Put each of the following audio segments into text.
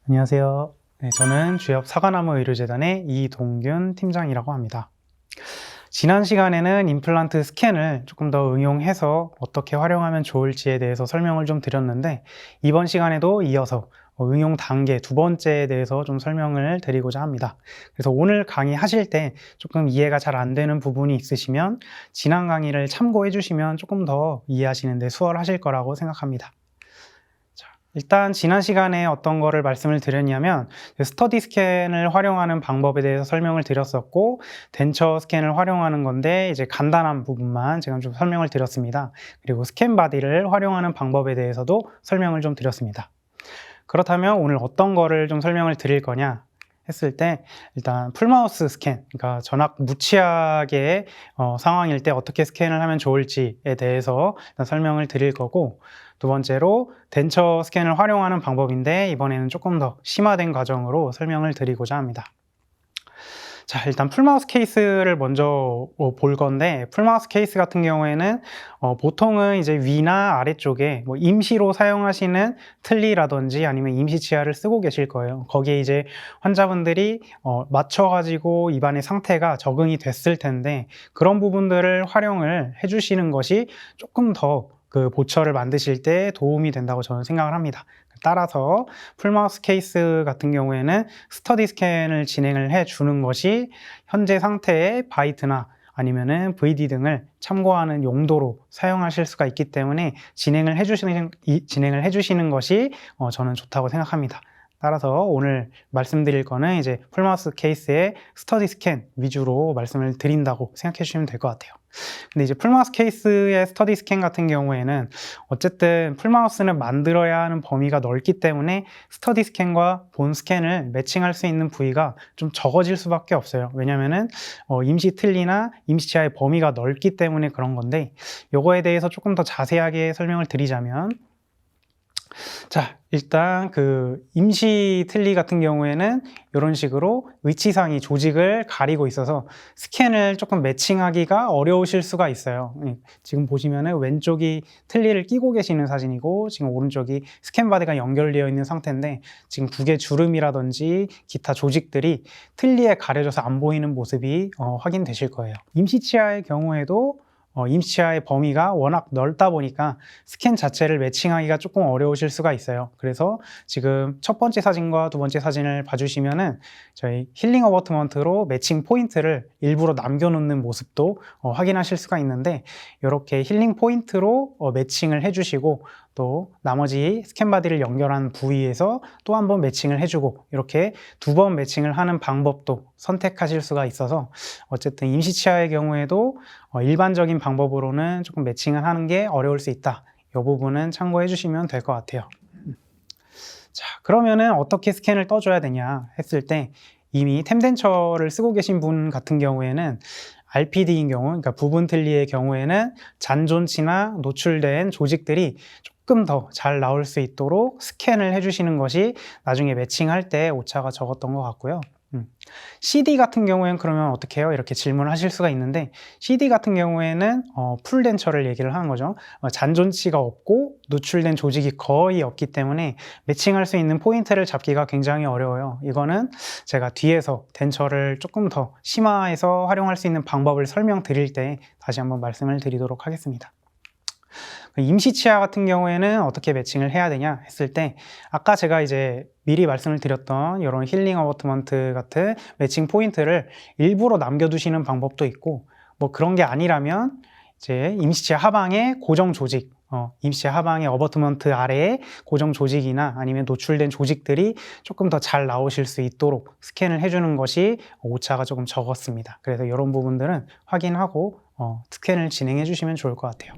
안녕하세요. 네, 저는 주엽 사과나무 의료재단의 이동균 팀장이라고 합니다. 지난 시간에는 임플란트 스캔을 조금 더 응용해서 어떻게 활용하면 좋을지에 대해서 설명을 좀 드렸는데, 이번 시간에도 이어서 응용 단계 두 번째에 대해서 좀 설명을 드리고자 합니다. 그래서 오늘 강의하실 때 조금 이해가 잘 안 되는 부분이 있으시면 지난 강의를 참고해 주시면 조금 더 이해하시는 데 수월하실 거라고 생각합니다. 일단 지난 시간에 어떤 거를 말씀을 드렸냐면 스터디 스캔을 활용하는 방법에 대해서 설명을 드렸었고, 덴처 스캔을 활용하는 건데 이제 간단한 부분만 제가 좀 설명을 드렸습니다. 그리고 스캔 바디를 활용하는 방법에 대해서도 설명을 좀 드렸습니다. 그렇다면 오늘 어떤 거를 좀 설명을 드릴 거냐 했을 때, 일단 풀마우스 스캔, 그러니까 전악 무치약의 상황일 때 어떻게 스캔을 하면 좋을지에 대해서 일단 설명을 드릴 거고, 두 번째로 덴처 스캔을 활용하는 방법인데 이번에는 조금 더 심화된 과정으로 설명을 드리고자 합니다. 자, 일단 풀마우스 케이스를 먼저 볼 건데, 풀마우스 케이스 같은 경우에는 보통은 이제 위나 아래쪽에 임시로 사용하시는 틀니라든지 아니면 임시 치아를 쓰고 계실 거예요. 거기에 이제 환자분들이 맞춰가지고 입안의 상태가 적응이 됐을 텐데, 그런 부분들을 활용을 해주시는 것이 조금 더 그 보철을 만드실 때 도움이 된다고 저는 생각을 합니다. 따라서 풀마우스 케이스 같은 경우에는 스터디 스캔을 진행을 해 주는 것이 현재 상태의 바이트나 아니면은 VD 등을 참고하는 용도로 사용하실 수가 있기 때문에 진행을 해주시는 것이 저는 좋다고 생각합니다. 따라서 오늘 말씀드릴 거는 이제 풀마우스 케이스의 스터디 스캔 위주로 말씀을 드린다고 생각해 주시면 될 것 같아요. 근데 이제 풀마우스 케이스의 스터디 스캔 같은 경우에는 어쨌든 풀마우스는 만들어야 하는 범위가 넓기 때문에 스터디 스캔과 본 스캔을 매칭할 수 있는 부위가 좀 적어질 수밖에 없어요. 왜냐면은 임시 틀니나 임시 치아의 범위가 넓기 때문에 그런 건데, 요거에 대해서 조금 더 자세하게 설명을 드리자면, 자, 일단 그 임시 틀니 같은 경우에는 이런 식으로 위치상이 조직을 가리고 있어서 스캔을 조금 매칭하기가 어려우실 수가 있어요. 지금 보시면은 왼쪽이 틀니를 끼고 계시는 사진이고, 지금 오른쪽이 스캔 바디가 연결되어 있는 상태인데, 지금 두 개 주름이라든지 기타 조직들이 틀니에 가려져서 안 보이는 모습이 확인되실 거예요. 임시 치아의 경우에도 임시 치아의 범위가 워낙 넓다 보니까 스캔 자체를 매칭하기가 조금 어려우실 수가 있어요. 그래서 지금 첫 번째 사진과 두 번째 사진을 봐주시면은 저희 힐링 어버트먼트로 매칭 포인트를 일부러 남겨놓는 모습도 확인하실 수가 있는데, 이렇게 힐링 포인트로 매칭을 해주시고, 또 나머지 스캔 바디를 연결한 부위에서 또 한 번 매칭을 해주고, 이렇게 두 번 매칭을 하는 방법도 선택하실 수가 있어서, 어쨌든 임시 치아의 경우에도 일반적인 방법으로는 조금 매칭을 하는 게 어려울 수 있다. 이 부분은 참고해 주시면 될 것 같아요. 자, 그러면은 어떻게 스캔을 떠줘야 되냐 했을 때, 이미 템덴처를 쓰고 계신 분 같은 경우에는 RPD인 경우, 그러니까 부분 틀니의 경우에는 잔존치나 노출된 조직들이 조금 더 잘 나올 수 있도록 스캔을 해주시는 것이 나중에 매칭할 때 오차가 적었던 것 같고요. CD 같은 경우에는 그러면 어떻게 해요? 이렇게 질문을 하실 수가 있는데, CD 같은 경우에는 풀덴처를 얘기를 하는 거죠. 잔존치가 없고 노출된 조직이 거의 없기 때문에 매칭할 수 있는 포인트를 잡기가 굉장히 어려워요. 이거는 제가 뒤에서 덴처를 조금 더 심화해서 활용할 수 있는 방법을 설명드릴 때 다시 한번 말씀을 드리도록 하겠습니다. 임시 치아 같은 경우에는 어떻게 매칭을 해야 되냐 했을 때, 아까 제가 이제 미리 말씀을 드렸던 이런 힐링 어버트먼트 같은 매칭 포인트를 일부러 남겨두시는 방법도 있고, 뭐 그런 게 아니라면 이제 임시 치아 하방에 고정 조직, 임시 치아 하방의 어버트먼트 아래에 고정 조직이나 아니면 노출된 조직들이 조금 더 잘 나오실 수 있도록 스캔을 해주는 것이 오차가 조금 적었습니다. 그래서 이런 부분들은 확인하고 스캔을 진행해 주시면 좋을 것 같아요.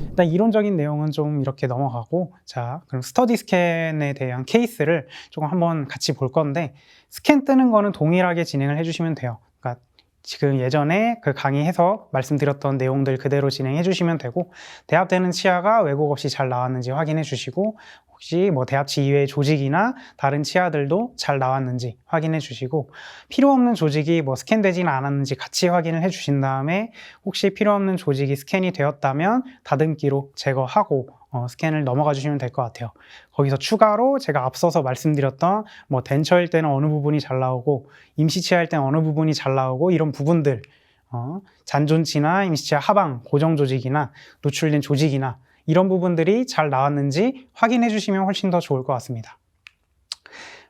일단 이론적인 내용은 좀 이렇게 넘어가고, 자, 그럼 스터디 스캔에 대한 케이스를 조금 한번 같이 볼 건데, 스캔 뜨는 거는 동일하게 진행을 해주시면 돼요. 그러니까 지금 예전에 그 강의해서 말씀드렸던 내용들 그대로 진행해 주시면 되고, 대합되는 치아가 왜곡 없이 잘 나왔는지 확인해 주시고, 혹시 뭐 대합치 이외의 조직이나 다른 치아들도 잘 나왔는지 확인해 주시고, 필요 없는 조직이 뭐 스캔되지는 않았는지 같이 확인을 해 주신 다음에, 혹시 필요 없는 조직이 스캔이 되었다면 다듬기로 제거하고 스캔을 넘어가 주시면 될 것 같아요. 거기서 추가로 제가 앞서서 말씀드렸던 뭐 덴처일 때는 어느 부분이 잘 나오고 임시치아일 때는 어느 부분이 잘 나오고 이런 부분들 잔존치나 임시치아 하방 고정 조직이나 노출된 조직이나 이런 부분들이 잘 나왔는지 확인해 주시면 훨씬 더 좋을 것 같습니다.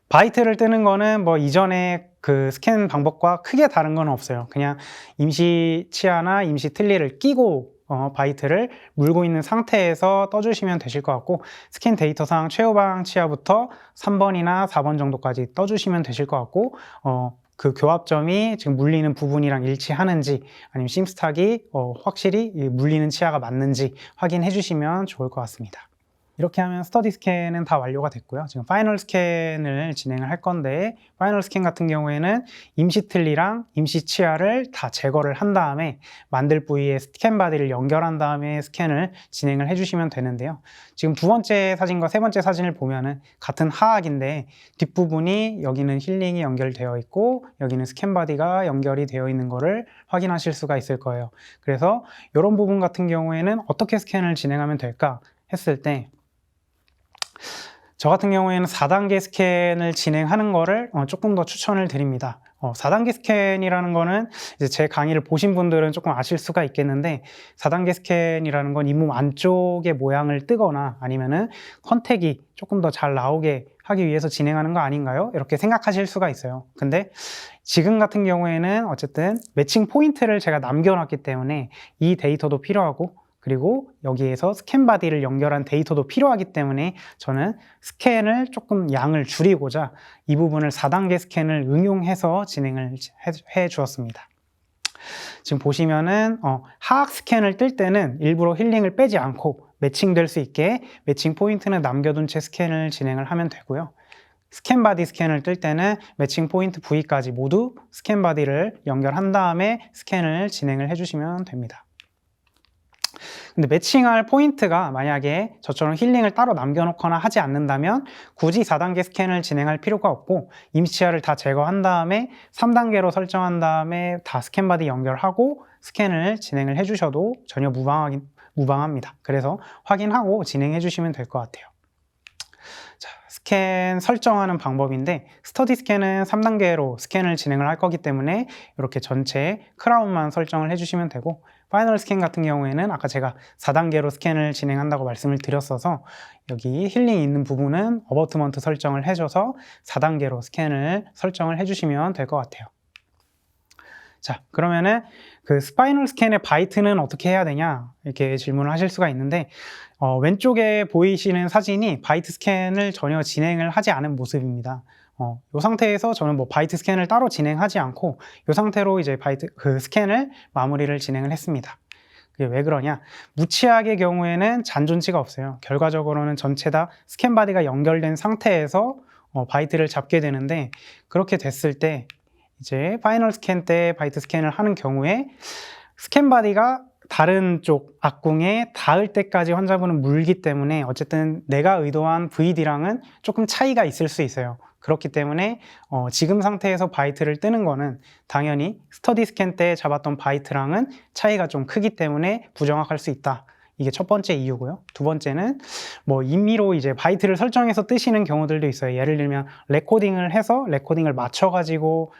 바이트를 뜨는 거는 뭐 이전에 그 스캔 방법과 크게 다른 건 없어요. 그냥 임시 치아나 임시 틀니를 끼고 바이트를 물고 있는 상태에서 떠주시면 되실 것 같고, 스캔 데이터상 최후방 치아부터 3번이나 4번 정도까지 떠주시면 되실 것 같고, 그 교합점이 지금 물리는 부분이랑 일치하는지 아니면 심스탁이 확실히 물리는 치아가 맞는지 확인해 주시면 좋을 것 같습니다. 이렇게 하면 스터디 스캔은 다 완료가 됐고요. 지금 파이널 스캔을 진행을 할 건데, 파이널 스캔 같은 경우에는 임시 틀니랑 임시 치아를 다 제거를 한 다음에 만들 부위에 스캔 바디를 연결한 다음에 스캔을 진행을 해주시면 되는데요. 지금 두 번째 사진과 세 번째 사진을 보면은 같은 하악인데 뒷부분이 여기는 힐링이 연결되어 있고 여기는 스캔 바디가 연결이 되어 있는 거를 확인하실 수가 있을 거예요. 그래서 이런 부분 같은 경우에는 어떻게 스캔을 진행하면 될까 했을 때, 저 같은 경우에는 4단계 스캔을 진행하는 거를 조금 더 추천을 드립니다. 4단계 스캔이라는 거는 이제 제 강의를 보신 분들은 조금 아실 수가 있겠는데, 4단계 스캔이라는 건 잇몸 안쪽의 모양을 뜨거나 아니면은 컨택이 조금 더 잘 나오게 하기 위해서 진행하는 거 아닌가요? 이렇게 생각하실 수가 있어요. 근데 지금 같은 경우에는 어쨌든 매칭 포인트를 제가 남겨놨기 때문에 이 데이터도 필요하고, 그리고 여기에서 스캔 바디를 연결한 데이터도 필요하기 때문에 저는 스캔을 조금 양을 줄이고자 이 부분을 4단계 스캔을 응용해서 진행을 해 주었습니다. 지금 보시면은 하악 스캔을 뜰 때는 일부러 힐링을 빼지 않고 매칭될 수 있게 매칭 포인트는 남겨둔 채 스캔을 진행을 하면 되고요. 스캔 바디 스캔을 뜰 때는 매칭 포인트 부위까지 모두 스캔 바디를 연결한 다음에 스캔을 진행을 해주시면 됩니다. 근데 매칭할 포인트가 만약에 저처럼 힐링을 따로 남겨놓거나 하지 않는다면 굳이 4단계 스캔을 진행할 필요가 없고, 임시치아를 다 제거한 다음에 3단계로 설정한 다음에 다 스캔 바디 연결하고 스캔을 진행을 해주셔도 전혀 무방합니다. 그래서 확인하고 진행해 주시면 될 것 같아요. 자, 스캔 설정하는 방법인데, 스터디 스캔은 3단계로 스캔을 진행을 할 거기 때문에 이렇게 전체 크라운만 설정을 해주시면 되고, 파이널 스캔 같은 경우에는 아까 제가 4단계로 스캔을 진행한다고 말씀을 드렸어서 여기 힐링이 있는 부분은 어버트먼트 설정을 해줘서 4단계로 스캔을 설정을 해주시면 될 것 같아요. 자, 그러면은 그 스파이널 스캔의 바이트는 어떻게 해야 되냐 이렇게 질문을 하실 수가 있는데, 왼쪽에 보이시는 사진이 바이트 스캔을 전혀 진행을 하지 않은 모습입니다. 이 상태에서 저는 뭐 바이트 스캔을 따로 진행하지 않고 이 상태로 이제 그 스캔을 마무리를 진행을 했습니다. 그게 왜 그러냐? 무치약의 경우에는 잔존치가 없어요. 결과적으로는 전체 다 스캔 바디가 연결된 상태에서 바이트를 잡게 되는데, 그렇게 됐을 때 이제 파이널 스캔 때 바이트 스캔을 하는 경우에 스캔 바디가 다른 쪽 악궁에 닿을 때까지 환자분은 물기 때문에 어쨌든 내가 의도한 VD랑은 조금 차이가 있을 수 있어요. 그렇기 때문에 지금 상태에서 바이트를 뜨는 거는 당연히 스터디 스캔 때 잡았던 바이트랑은 차이가 좀 크기 때문에 부정확할 수 있다. 이게 첫 번째 이유고요. 두 번째는 뭐 임의로 이제 바이트를 설정해서 뜨시는 경우들도 있어요. 예를 들면 레코딩을 해서 레코딩을 맞춰가지고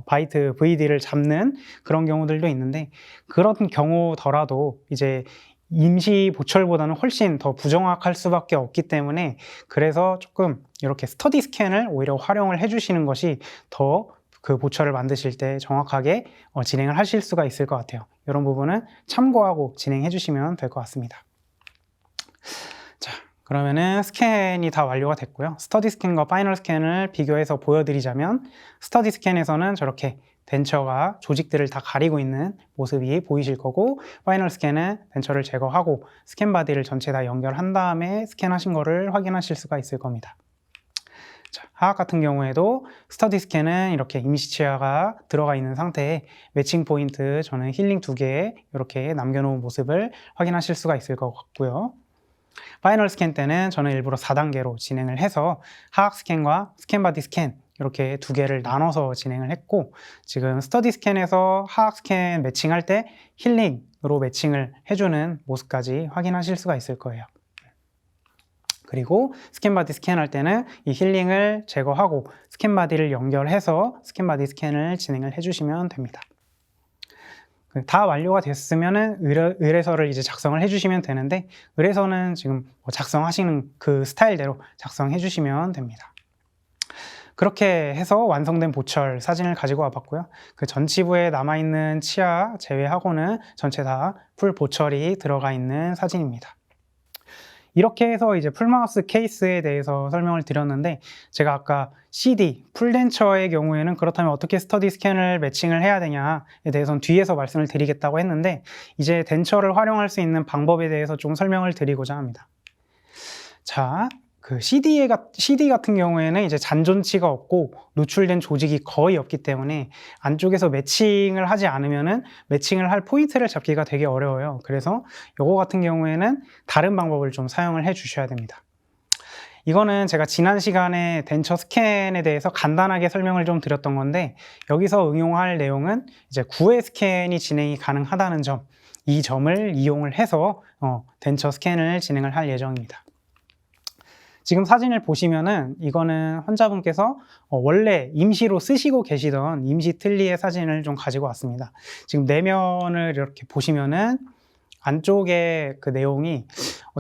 바이트 VD를 잡는 그런 경우들도 있는데, 그런 경우더라도 이제 임시 보철보다는 훨씬 더 부정확할 수밖에 없기 때문에, 그래서 조금 이렇게 스터디 스캔을 오히려 활용을 해주시는 것이 더 그 보철을 만드실 때 정확하게 진행을 하실 수가 있을 것 같아요. 이런 부분은 참고하고 진행해 주시면 될 것 같습니다. 자, 그러면은 스캔이 다 완료가 됐고요. 스터디 스캔과 파이널 스캔을 비교해서 보여드리자면, 스터디 스캔에서는 저렇게 덴처가 조직들을 다 가리고 있는 모습이 보이실 거고, 파이널 스캔은 덴처를 제거하고 스캔 바디를 전체 다 연결한 다음에 스캔하신 거를 확인하실 수가 있을 겁니다. 자, 하악 같은 경우에도 스터디 스캔은 이렇게 임시치아가 들어가 있는 상태에 매칭 포인트 저는 힐링 2개 이렇게 남겨놓은 모습을 확인하실 수가 있을 것 같고요. 파이널 스캔 때는 저는 일부러 4단계로 진행을 해서 하악 스캔과 스캔 바디 스캔 이렇게 두 개를 나눠서 진행을 했고, 지금 스터디 스캔에서 하악 스캔 매칭할 때 힐링으로 매칭을 해주는 모습까지 확인하실 수가 있을 거예요. 그리고 스캔바디 스캔할 때는 이 힐링을 제거하고 스캔바디를 연결해서 스캔바디 스캔을 진행을 해주시면 됩니다. 다 완료가 됐으면은 의뢰서를 이제 작성을 해주시면 되는데, 의뢰서는 지금 작성하시는 그 스타일대로 작성해 주시면 됩니다. 그렇게 해서 완성된 보철 사진을 가지고 와봤고요. 그 전치부에 남아있는 치아 제외하고는 전체 다 풀 보철이 들어가 있는 사진입니다. 이렇게 해서 이제 풀마우스 케이스에 대해서 설명을 드렸는데, 제가 아까 CD, 풀덴처의 경우에는 그렇다면 어떻게 스터디 스캔을 매칭을 해야 되냐에 대해서는 뒤에서 말씀을 드리겠다고 했는데, 이제 덴처를 활용할 수 있는 방법에 대해서 좀 설명을 드리고자 합니다. 자, 그 CD 같은 경우에는 이제 잔존치가 없고 노출된 조직이 거의 없기 때문에 안쪽에서 매칭을 하지 않으면은 매칭을 할 포인트를 잡기가 되게 어려워요. 그래서 요거 같은 경우에는 다른 방법을 좀 사용을 해 주셔야 됩니다. 이거는 제가 지난 시간에 덴처 스캔에 대해서 간단하게 설명을 좀 드렸던 건데, 여기서 응용할 내용은 이제 9회 스캔이 진행이 가능하다는 점, 이 점을 이용을 해서 덴처 스캔을 진행을 할 예정입니다. 지금 사진을 보시면은 이거는 환자분께서 원래 임시로 쓰시고 계시던 임시 틀니의 사진을 좀 가지고 왔습니다. 지금 내면을 이렇게 보시면은 안쪽에 그 내용이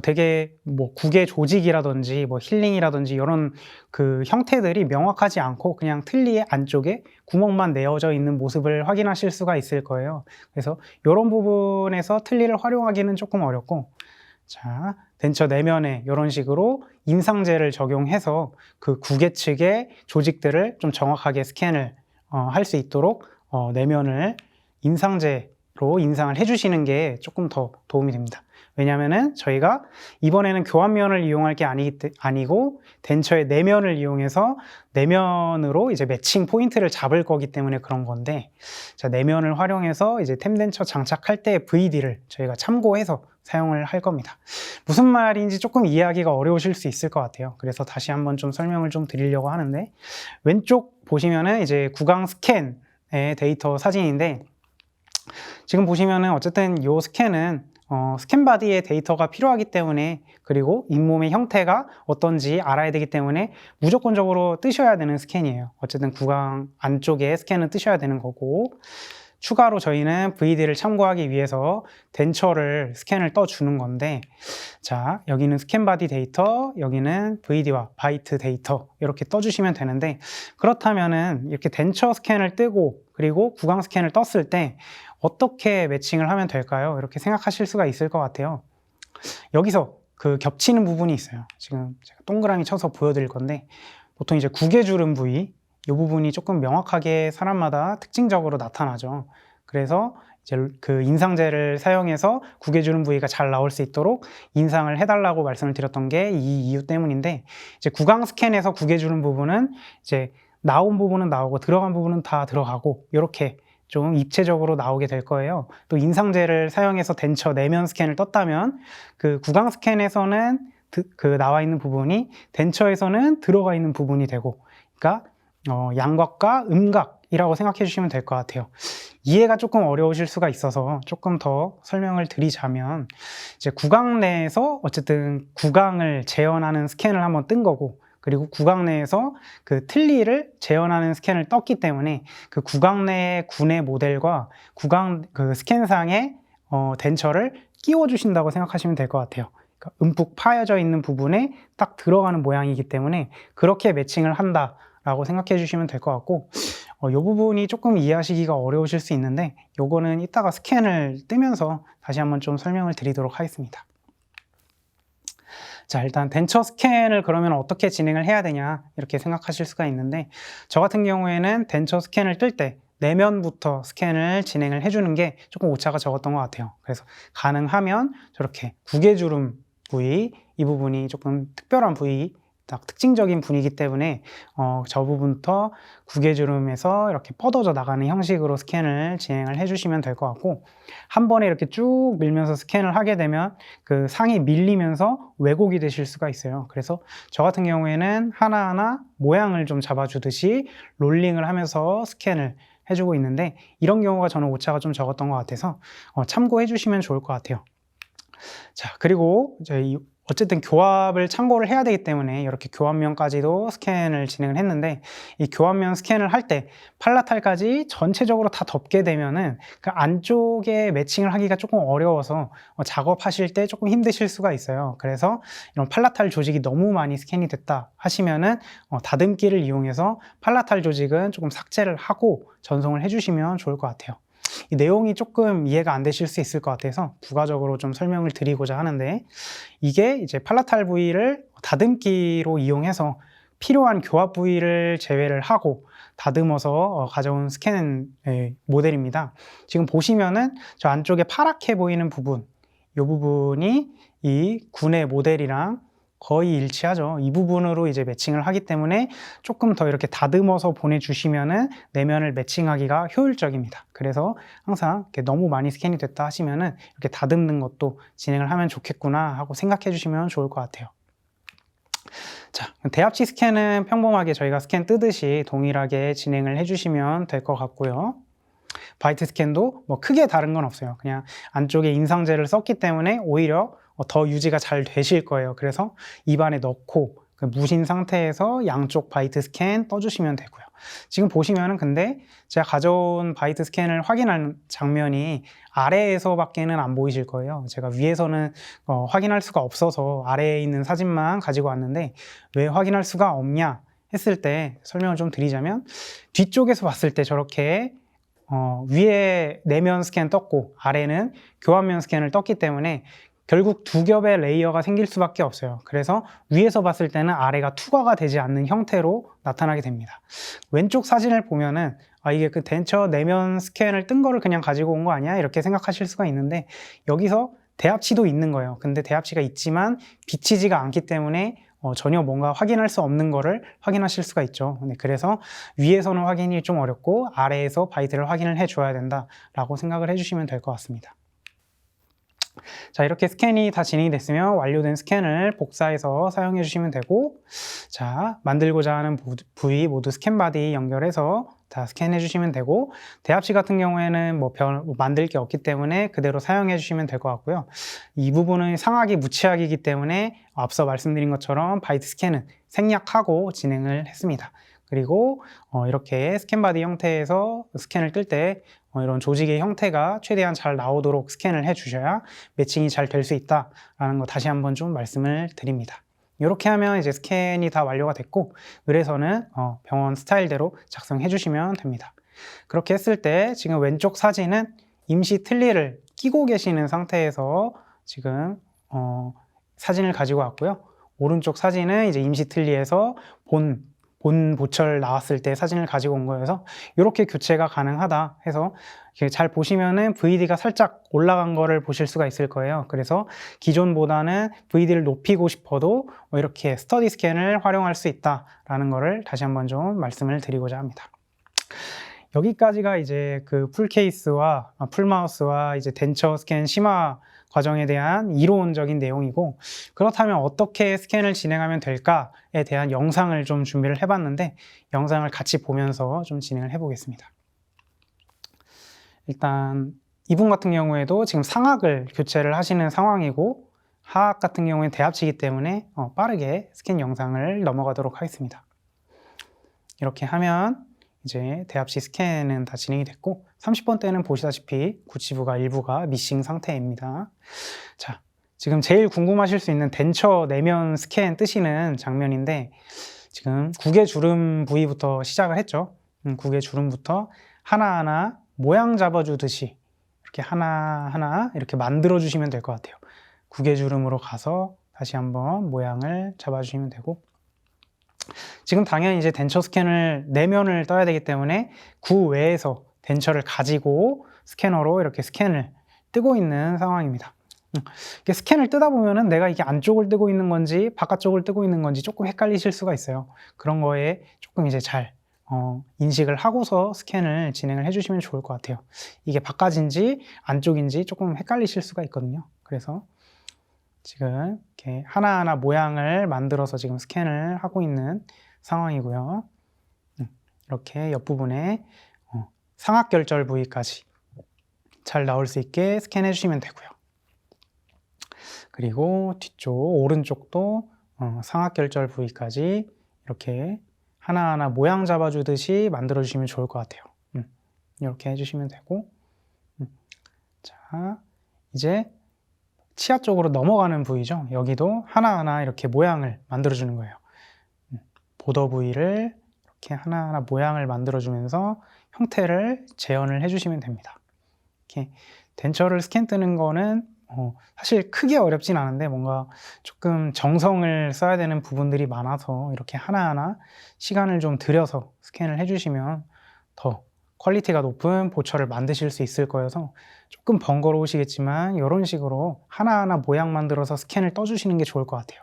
되게 뭐 구개 조직이라든지 뭐 힐링이라든지 이런 그 형태들이 명확하지 않고 그냥 틀니의 안쪽에 구멍만 내어져 있는 모습을 확인하실 수가 있을 거예요. 그래서 이런 부분에서 틀니를 활용하기는 조금 어렵고, 자, 덴처 내면에 이런 식으로 인상제를 적용해서 그 구개 측의 조직들을 좀 정확하게 스캔을 할 수 있도록 내면을 인상제로 인상을 해주시는 게 조금 더 도움이 됩니다. 왜냐하면은 저희가 이번에는 교환면을 이용할 게 아니고 덴처의 내면을 이용해서 내면으로 이제 매칭 포인트를 잡을 거기 때문에 그런 건데, 자, 내면을 활용해서 이제 템덴처 장착할 때 VD를 저희가 참고해서 사용을 할 겁니다. 무슨 말인지 조금 이해하기가 어려우실 수 있을 것 같아요. 그래서 다시 한번 좀 설명을 좀 드리려고 하는데, 왼쪽 보시면은 이제 구강 스캔의 데이터 사진인데, 지금 보시면은 어쨌든 이 스캔은 스캔 바디의 데이터가 필요하기 때문에, 그리고 잇몸의 형태가 어떤지 알아야 되기 때문에 무조건적으로 뜨셔야 되는 스캔이에요. 어쨌든 구강 안쪽에 스캔은 뜨셔야 되는 거고, 추가로 저희는 VD를 참고하기 위해서 덴처를 스캔을 떠주는 건데, 자, 여기는 스캔 바디 데이터, 여기는 VD와 바이트 데이터 이렇게 떠주시면 되는데, 그렇다면은 이렇게 덴처 스캔을 뜨고 그리고 구강 스캔을 떴을 때 어떻게 매칭을 하면 될까요? 이렇게 생각하실 수가 있을 것 같아요. 여기서 그 겹치는 부분이 있어요. 지금 제가 동그라미 쳐서 보여드릴 건데, 보통 이제 구개주름 부위, 이 부분이 조금 명확하게 사람마다 특징적으로 나타나죠. 그래서 이제 그 인상제를 사용해서 구개주름 부위가 잘 나올 수 있도록 인상을 해달라고 말씀을 드렸던 게 이 이유 때문인데, 이제 구강 스캔에서 구개주름 부분은 이제 나온 부분은 나오고 들어간 부분은 다 들어가고 이렇게 좀 입체적으로 나오게 될 거예요. 또 인상제를 사용해서 덴처 내면 스캔을 떴다면 그 구강 스캔에서는 그 나와 있는 부분이 덴처에서는 들어가 있는 부분이 되고, 그러니까 양각과 음각이라고 생각해 주시면 될 것 같아요. 이해가 조금 어려우실 수가 있어서 조금 더 설명을 드리자면, 이제 구강 내에서 어쨌든 구강을 재현하는 스캔을 한번 뜬 거고, 그리고 구강 내에서 그 틀니를 재현하는 스캔을 떴기 때문에 그 구강 내의 군의 모델과 구강 그 스캔상에 덴처를 끼워 주신다고 생각하시면 될 것 같아요. 그러니까 움푹 파여져 있는 부분에 딱 들어가는 모양이기 때문에 그렇게 매칭을 한다라고 생각해 주시면 될 것 같고, 이 부분이 조금 이해하시기가 어려우실 수 있는데, 요거는 이따가 스캔을 뜨면서 다시 한번 좀 설명을 드리도록 하겠습니다. 자, 일단 덴처 스캔을 그러면 어떻게 진행을 해야 되냐 이렇게 생각하실 수가 있는데, 저 같은 경우에는 덴처 스캔을 뜰 때 내면부터 스캔을 진행을 해주는 게 조금 오차가 적었던 것 같아요. 그래서 가능하면 저렇게 구개주름 부위, 이 부분이 조금 특별한 부위, 딱 특징적인 분이기 때문에 저 부분부터 구개주름에서 이렇게 뻗어져 나가는 형식으로 스캔을 진행을 해주시면 될 것 같고, 한 번에 이렇게 쭉 밀면서 스캔을 하게 되면 그 상이 밀리면서 왜곡이 되실 수가 있어요. 그래서 저 같은 경우에는 하나하나 모양을 좀 잡아주듯이 롤링을 하면서 스캔을 해주고 있는데, 이런 경우가 저는 오차가 좀 적었던 것 같아서 참고해 주시면 좋을 것 같아요. 자, 그리고 이제 어쨌든 교합을 참고를 해야 되기 때문에 이렇게 교합면까지도 스캔을 진행을 했는데, 이 교합면 스캔을 할 때 팔라탈까지 전체적으로 다 덮게 되면은 그 안쪽에 매칭을 하기가 조금 어려워서 작업하실 때 조금 힘드실 수가 있어요. 그래서 이런 팔라탈 조직이 너무 많이 스캔이 됐다 하시면은 다듬기를 이용해서 팔라탈 조직은 조금 삭제를 하고 전송을 해주시면 좋을 것 같아요. 이 내용이 조금 이해가 안 되실 수 있을 것 같아서 부가적으로 좀 설명을 드리고자 하는데, 이게 이제 팔라탈 부위를 다듬기로 이용해서 필요한 교합 부위를 제외를 하고 다듬어서 가져온 스캔 모델입니다. 지금 보시면은 저 안쪽에 파랗게 보이는 부분, 이 부분이 이 군의 모델이랑 거의 일치하죠. 이 부분으로 이제 매칭을 하기 때문에 조금 더 이렇게 다듬어서 보내주시면은 내면을 매칭하기가 효율적입니다. 그래서 항상 이렇게 너무 많이 스캔이 됐다 하시면은 이렇게 다듬는 것도 진행을 하면 좋겠구나 하고 생각해 주시면 좋을 것 같아요. 자, 대합치 스캔은 평범하게 저희가 스캔 뜨듯이 동일하게 진행을 해주시면 될 것 같고요. 바이트 스캔도 뭐 크게 다른 건 없어요. 그냥 안쪽에 인상제를 썼기 때문에 오히려 더 유지가 잘 되실 거예요. 그래서 입안에 넣고 그 무신 상태에서 양쪽 바이트 스캔 떠주시면 되고요. 지금 보시면은 근데 제가 가져온 바이트 스캔을 확인한 장면이 아래에서밖에는 안 보이실 거예요. 제가 위에서는 확인할 수가 없어서 아래에 있는 사진만 가지고 왔는데, 왜 확인할 수가 없냐 했을 때 설명을 좀 드리자면, 뒤쪽에서 봤을 때 저렇게 위에 내면 스캔 떴고 아래는 교합면 스캔을 떴기 때문에 결국 두 겹의 레이어가 생길 수밖에 없어요. 그래서 위에서 봤을 때는 아래가 투과가 되지 않는 형태로 나타나게 됩니다. 왼쪽 사진을 보면은 이게 그 덴처 내면 스캔을 뜬 거를 그냥 가지고 온 거 아니야? 이렇게 생각하실 수가 있는데, 여기서 대합치도 있는 거예요. 근데 대합치가 있지만 비치지가 않기 때문에 전혀 뭔가 확인할 수 없는 거를 확인하실 수가 있죠. 그래서 위에서는 확인이 좀 어렵고 아래에서 바이트를 확인을 해줘야 된다라고 생각을 해주시면 될 것 같습니다. 자, 이렇게 스캔이 다 진행이 됐으면 완료된 스캔을 복사해서 사용해 주시면 되고, 자, 만들고자 하는 부위 모두 스캔 바디 연결해서 다 스캔해 주시면 되고, 대합치 같은 경우에는 뭐 만들 게 없기 때문에 그대로 사용해 주시면 될 것 같고요. 이 부분은 상하기 무치하기이기 때문에 앞서 말씀드린 것처럼 바이트 스캔은 생략하고 진행을 했습니다. 그리고 이렇게 스캔 바디 형태에서 스캔을 뜰 때 이런 조직의 형태가 최대한 잘 나오도록 스캔을 해 주셔야 매칭이 잘 될 수 있다라는 거 다시 한번 좀 말씀을 드립니다. 이렇게 하면 이제 스캔이 다 완료가 됐고, 의뢰서는 병원 스타일대로 작성해 주시면 됩니다. 그렇게 했을 때 지금 왼쪽 사진은 임시 틀니를 끼고 계시는 상태에서 지금 사진을 가지고 왔고요. 오른쪽 사진은 이제 임시 틀니에서 본 보철 나왔을 때 사진을 가지고 온 거여서 이렇게 교체가 가능하다 해서 잘 보시면은 VD가 살짝 올라간 거를 보실 수가 있을 거예요. 그래서 기존보다는 VD를 높이고 싶어도 이렇게 스터디 스캔을 활용할 수 있다라는 거를 다시 한번 좀 말씀을 드리고자 합니다. 여기까지가 이제 그 풀케이스와 풀마우스와 이제 덴처 스캔 심화 과정에 대한 이론적인 내용이고, 그렇다면 어떻게 스캔을 진행하면 될까에 대한 영상을 좀 준비를 해봤는데, 영상을 같이 보면서 좀 진행을 해보겠습니다. 일단 이분 같은 경우에도 지금 상악을 교체를 하시는 상황이고, 하악 같은 경우에는 대합치이기 때문에 빠르게 스캔 영상을 넘어가도록 하겠습니다. 이렇게 하면 이제 대합치 스캔은 다 진행이 됐고, 30번대는 보시다시피 구치부가 일부가 미싱 상태입니다. 자, 지금 제일 궁금하실 수 있는 덴처 내면 스캔 뜨시는 장면인데, 지금 국의 주름 부위부터 시작을 했죠. 국의 주름부터 하나하나 모양 잡아주듯이 이렇게 하나하나 이렇게 만들어 주시면 될 것 같아요. 국의 주름으로 가서 다시 한번 모양을 잡아주시면 되고, 지금 당연히 이제 덴처 스캔을 내면을 떠야 되기 때문에 구 외에서 덴처를 가지고 스캐너로 이렇게 스캔을 뜨고 있는 상황입니다. 스캔을 뜨다 보면은 내가 이게 안쪽을 뜨고 있는 건지 바깥쪽을 뜨고 있는 건지 조금 헷갈리실 수가 있어요. 그런 거에 조금 이제 잘 인식을 하고서 스캔을 진행을 해주시면 좋을 것 같아요. 이게 바깥인지 안쪽인지 조금 헷갈리실 수가 있거든요. 그래서 지금 이렇게 하나하나 모양을 만들어서 지금 스캔을 하고 있는 상황이고요. 이렇게 옆부분에 상악결절 부위까지 잘 나올 수 있게 스캔해 주시면 되고요. 그리고 뒤쪽 오른쪽도 상악결절 부위까지 이렇게 하나하나 모양 잡아주듯이 만들어주시면 좋을 것 같아요. 이렇게 해주시면 되고, 자, 이제 치아 쪽으로 넘어가는 부위죠. 여기도 하나하나 이렇게 모양을 만들어주는 거예요. 보더 부위를 이렇게 하나하나 모양을 만들어주면서 형태를 재현을 해주시면 됩니다. 이렇게 덴처를 스캔 뜨는 거는 사실 크게 어렵진 않은데 뭔가 조금 정성을 써야 되는 부분들이 많아서 이렇게 하나하나 시간을 좀 들여서 스캔을 해주시면 더 퀄리티가 높은 보철을 만드실 수 있을 거여서 조금 번거로우시겠지만 이런 식으로 하나하나 모양 만들어서 스캔을 떠주시는 게 좋을 것 같아요.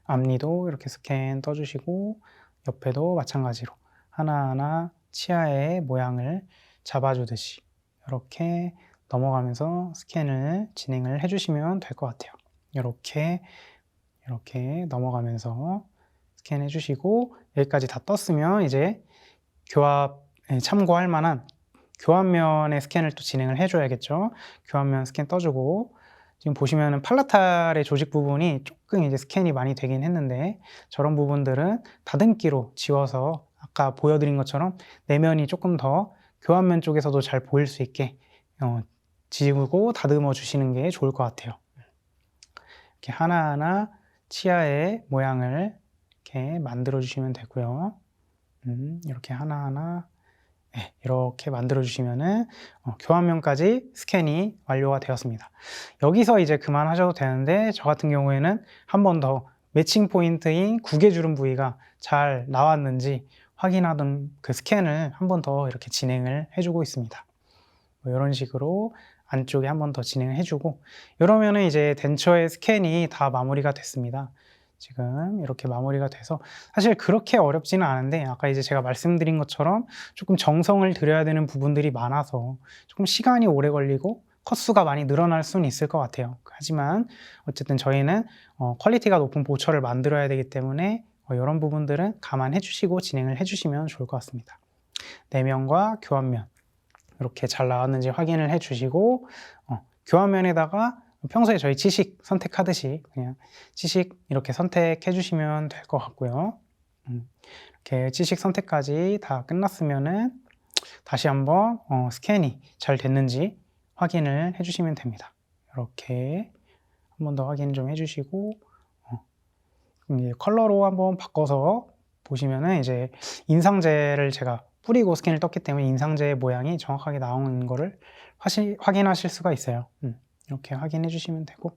앞니도 이렇게 스캔 떠주시고 옆에도 마찬가지로 하나하나 치아의 모양을 잡아주듯이 이렇게 넘어가면서 스캔을 진행을 해주시면 될 것 같아요. 이렇게 넘어가면서 스캔 해주시고 여기까지 다 떴으면 이제 교합에 참고할 만한 교합면의 스캔을 또 진행을 해줘야겠죠. 교합면 스캔 떠주고 지금 보시면은 팔라탈의 조직 부분이 조금 이제 스캔이 많이 되긴 했는데 저런 부분들은 다듬기로 지워서 아까 보여드린 것처럼 내면이 조금 더 교합면 쪽에서도 잘 보일 수 있게 지우고 다듬어 주시는 게 좋을 것 같아요. 이렇게 하나하나 치아의 모양을 이렇게 만들어 주시면 되고요. 이렇게 하나하나 이렇게 만들어 주시면은 교환면까지 스캔이 완료가 되었습니다. 여기서 이제 그만하셔도 되는데 저 같은 경우에는 한 번 더 매칭 포인트인 구개주름 부위가 잘 나왔는지 확인하던 그 스캔을 한 번 더 이렇게 진행을 해주고 있습니다. 이런 식으로 안쪽에 한 번 더 진행을 해주고 이러면은 이제 덴처의 스캔이 다 마무리가 됐습니다. 지금 이렇게 마무리가 돼서 사실 그렇게 어렵지는 않은데 아까 이제 제가 말씀드린 것처럼 조금 정성을 들여야 되는 부분들이 많아서 조금 시간이 오래 걸리고 컷수가 많이 늘어날 수는 있을 것 같아요. 하지만 어쨌든 저희는 퀄리티가 높은 보철을 만들어야 되기 때문에 이런 부분들은 감안해 주시고 진행을 해 주시면 좋을 것 같습니다. 내면과 교환면 이렇게 잘 나왔는지 확인을 해 주시고 교환면에다가 평소에 저희 치식 선택하듯이 그냥 치식 이렇게 선택해 주시면 될 것 같고요. 이렇게 치식 선택까지 다 끝났으면은 다시 한번 스캔이 잘 됐는지 확인을 해 주시면 됩니다. 이렇게 한 번 더 확인 좀 해 주시고 컬러로 한번 바꿔서 보시면은 이제 인상제를 제가 뿌리고 스캔을 떴기 때문에 인상제의 모양이 정확하게 나오는 거를 확인하실 수가 있어요. 이렇게 확인해 주시면 되고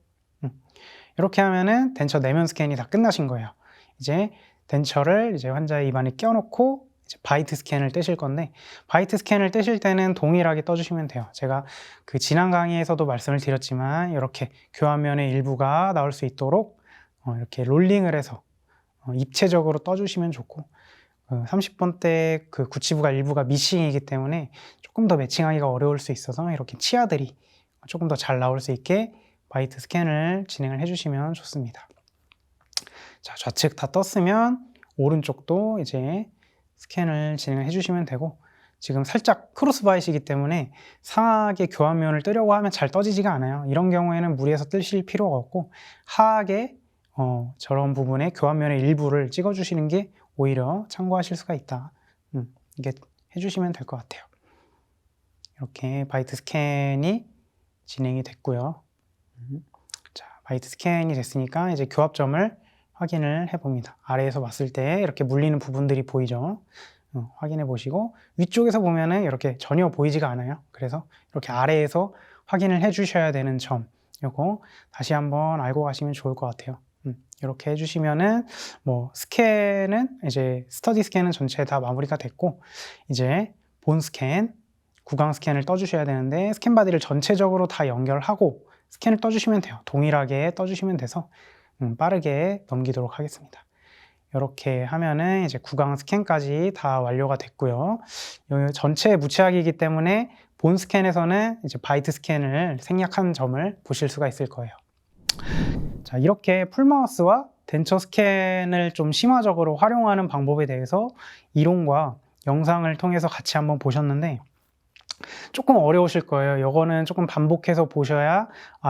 이렇게 하면은 덴처 내면 스캔이 다 끝나신 거예요. 이제 덴처를 이제 환자의 입안에 껴놓고 이제 바이트 스캔을 떼실 건데 바이트 스캔을 떼실 때는 동일하게 떠주시면 돼요. 제가 그 지난 강의에서도 말씀을 드렸지만 이렇게 교환면의 일부가 나올 수 있도록 이렇게 롤링을 해서 입체적으로 떠주시면 좋고 30번 때 그 구치부가 일부가 미싱이기 때문에 조금 더 매칭하기가 어려울 수 있어서 이렇게 치아들이 조금 더 잘 나올 수 있게 바이트 스캔을 진행을 해주시면 좋습니다. 자, 좌측 다 떴으면 오른쪽도 이제 스캔을 진행을 해주시면 되고 지금 살짝 크로스 바이시기 때문에 상하게 교환면을 뜨려고 하면 잘 떠지지가 않아요. 이런 경우에는 무리해서 뜨실 필요가 없고 하하게 저런 부분에 교환면의 일부를 찍어주시는 게 오히려 참고하실 수가 있다. 이게 해주시면 될 것 같아요. 이렇게 바이트 스캔이 진행이 됐고요. 자, 바이트 스캔이 됐으니까 이제 교합점을 확인을 해봅니다. 아래에서 봤을 때 이렇게 물리는 부분들이 보이죠? 확인해 보시고 위쪽에서 보면은 이렇게 전혀 보이지가 않아요. 그래서 이렇게 아래에서 확인을 해 주셔야 되는 점 요거 다시 한번 알고 가시면 좋을 것 같아요. 이렇게 해주시면은 뭐 스캔은 이제 스터디 스캔은 전체 다 마무리가 됐고 이제 본 스캔, 구강 스캔을 떠주셔야 되는데 스캔 바디를 전체적으로 다 연결하고 스캔을 떠주시면 돼요. 동일하게 떠주시면 돼서 빠르게 넘기도록 하겠습니다. 이렇게 하면은 이제 구강 스캔까지 다 완료가 됐고요. 전체 무치약이기 때문에 본 스캔에서는 이제 바이트 스캔을 생략한 점을 보실 수가 있을 거예요. 자, 이렇게 풀마우스와 덴처 스캔을 좀 심화적으로 활용하는 방법에 대해서 이론과 영상을 통해서 같이 한번 보셨는데 조금 어려우실 거예요. 요거는 조금 반복해서 보셔야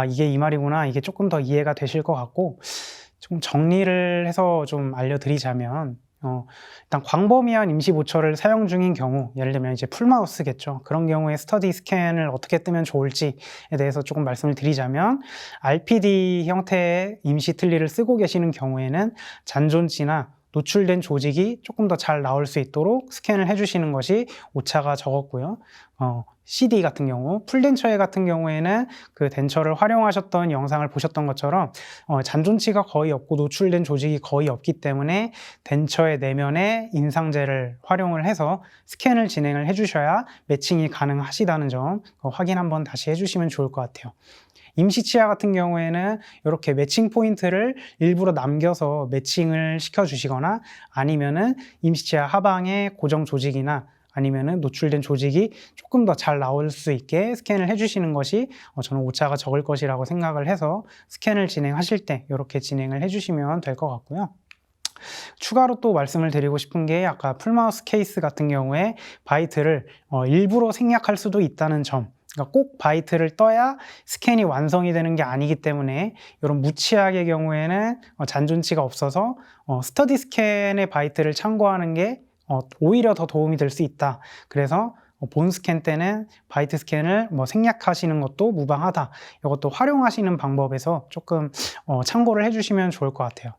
이게 이 말이구나. 이게 조금 더 이해가 되실 것 같고, 좀 정리를 해서 좀 알려드리자면, 일단 광범위한 임시 보철을 사용 중인 경우, 예를 들면 이제 풀마우스겠죠. 그런 경우에 스터디 스캔을 어떻게 뜨면 좋을지에 대해서 조금 말씀을 드리자면, RPD 형태의 임시 틀니를 쓰고 계시는 경우에는 잔존치나 노출된 조직이 조금 더 잘 나올 수 있도록 스캔을 해주시는 것이 오차가 적었고요. CD 같은 경우, 풀덴처에 같은 경우에는 그 덴처를 활용하셨던 영상을 보셨던 것처럼 잔존치가 거의 없고 노출된 조직이 거의 없기 때문에 덴처의 내면에 인상제를 활용을 해서 스캔을 진행을 해주셔야 매칭이 가능하시다는 점 확인 한번 다시 해주시면 좋을 것 같아요. 임시 치아 같은 경우에는 이렇게 매칭 포인트를 일부러 남겨서 매칭을 시켜주시거나 아니면은 임시 치아 하방에 고정 조직이나 아니면은 노출된 조직이 조금 더 잘 나올 수 있게 스캔을 해주시는 것이 저는 오차가 적을 것이라고 생각을 해서 스캔을 진행하실 때 이렇게 진행을 해주시면 될 것 같고요. 추가로 또 말씀을 드리고 싶은 게 아까 풀마우스 케이스 같은 경우에 바이트를 일부러 생략할 수도 있다는 점, 그러니까 꼭 바이트를 떠야 스캔이 완성이 되는 게 아니기 때문에 이런 무치약의 경우에는 잔존치가 없어서 스터디 스캔의 바이트를 참고하는 게 오히려 더 도움이 될 수 있다. 그래서 본 스캔 때는 바이트 스캔을 생략하시는 것도 무방하다. 이것도 활용하시는 방법에서 조금 참고를 해주시면 좋을 것 같아요.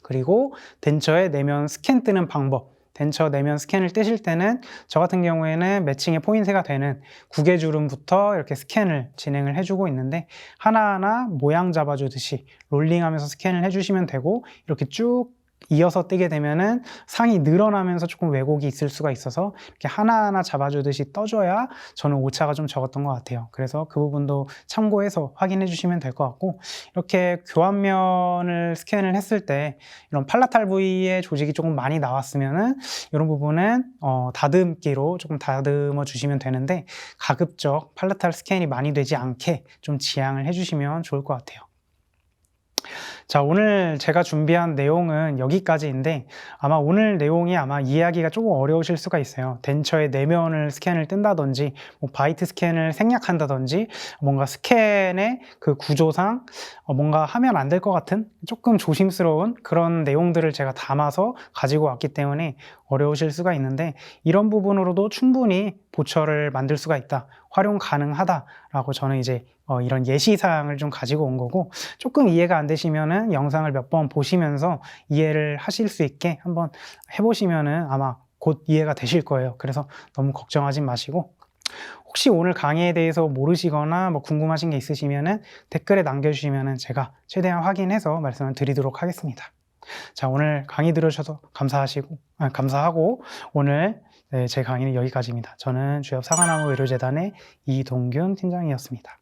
그리고 덴처의 내면 스캔 뜨는 방법, 덴처 내면 스캔을 뜨실 때는 저 같은 경우에는 매칭의 포인트가 되는 구개주름부터 이렇게 스캔을 진행을 해주고 있는데 하나하나 모양 잡아주듯이 롤링하면서 스캔을 해주시면 되고 이렇게 쭉 이어서 뜨게 되면은 상이 늘어나면서 조금 왜곡이 있을 수가 있어서 이렇게 하나하나 잡아주듯이 떠줘야 저는 오차가 좀 적었던 것 같아요. 그래서 그 부분도 참고해서 확인해 주시면 될 것 같고, 이렇게 교환면을 스캔을 했을 때 이런 팔라탈 부위에 조직이 조금 많이 나왔으면은 이런 부분은 다듬기로 조금 다듬어 주시면 되는데 가급적 팔라탈 스캔이 많이 되지 않게 좀 지양을 해주시면 좋을 것 같아요. 자, 오늘 제가 준비한 내용은 여기까지인데 아마 오늘 내용이 이해하기가 조금 어려우실 수가 있어요. 덴처의 내면을 스캔을 뜬다든지 바이트 스캔을 생략한다든지 뭔가 스캔의 그 구조상 뭔가 하면 안 될 것 같은 조금 조심스러운 그런 내용들을 제가 담아서 가지고 왔기 때문에 어려우실 수가 있는데 이런 부분으로도 충분히 보철을 만들 수가 있다, 활용 가능하다라고 저는 이제 이런 예시사항을 좀 가지고 온 거고, 조금 이해가 안 되시면은 영상을 몇 번 보시면서 이해를 하실 수 있게 한번 해보시면은 아마 곧 이해가 되실 거예요. 그래서 너무 걱정하지 마시고, 혹시 오늘 강의에 대해서 모르시거나 궁금하신 게 있으시면은 댓글에 남겨주시면은 제가 최대한 확인해서 말씀을 드리도록 하겠습니다. 자, 오늘 강의 들으셔서 감사하고 오늘 제 강의는 여기까지입니다. 저는 주엽 사과나무 의료재단의 이동균 팀장이었습니다.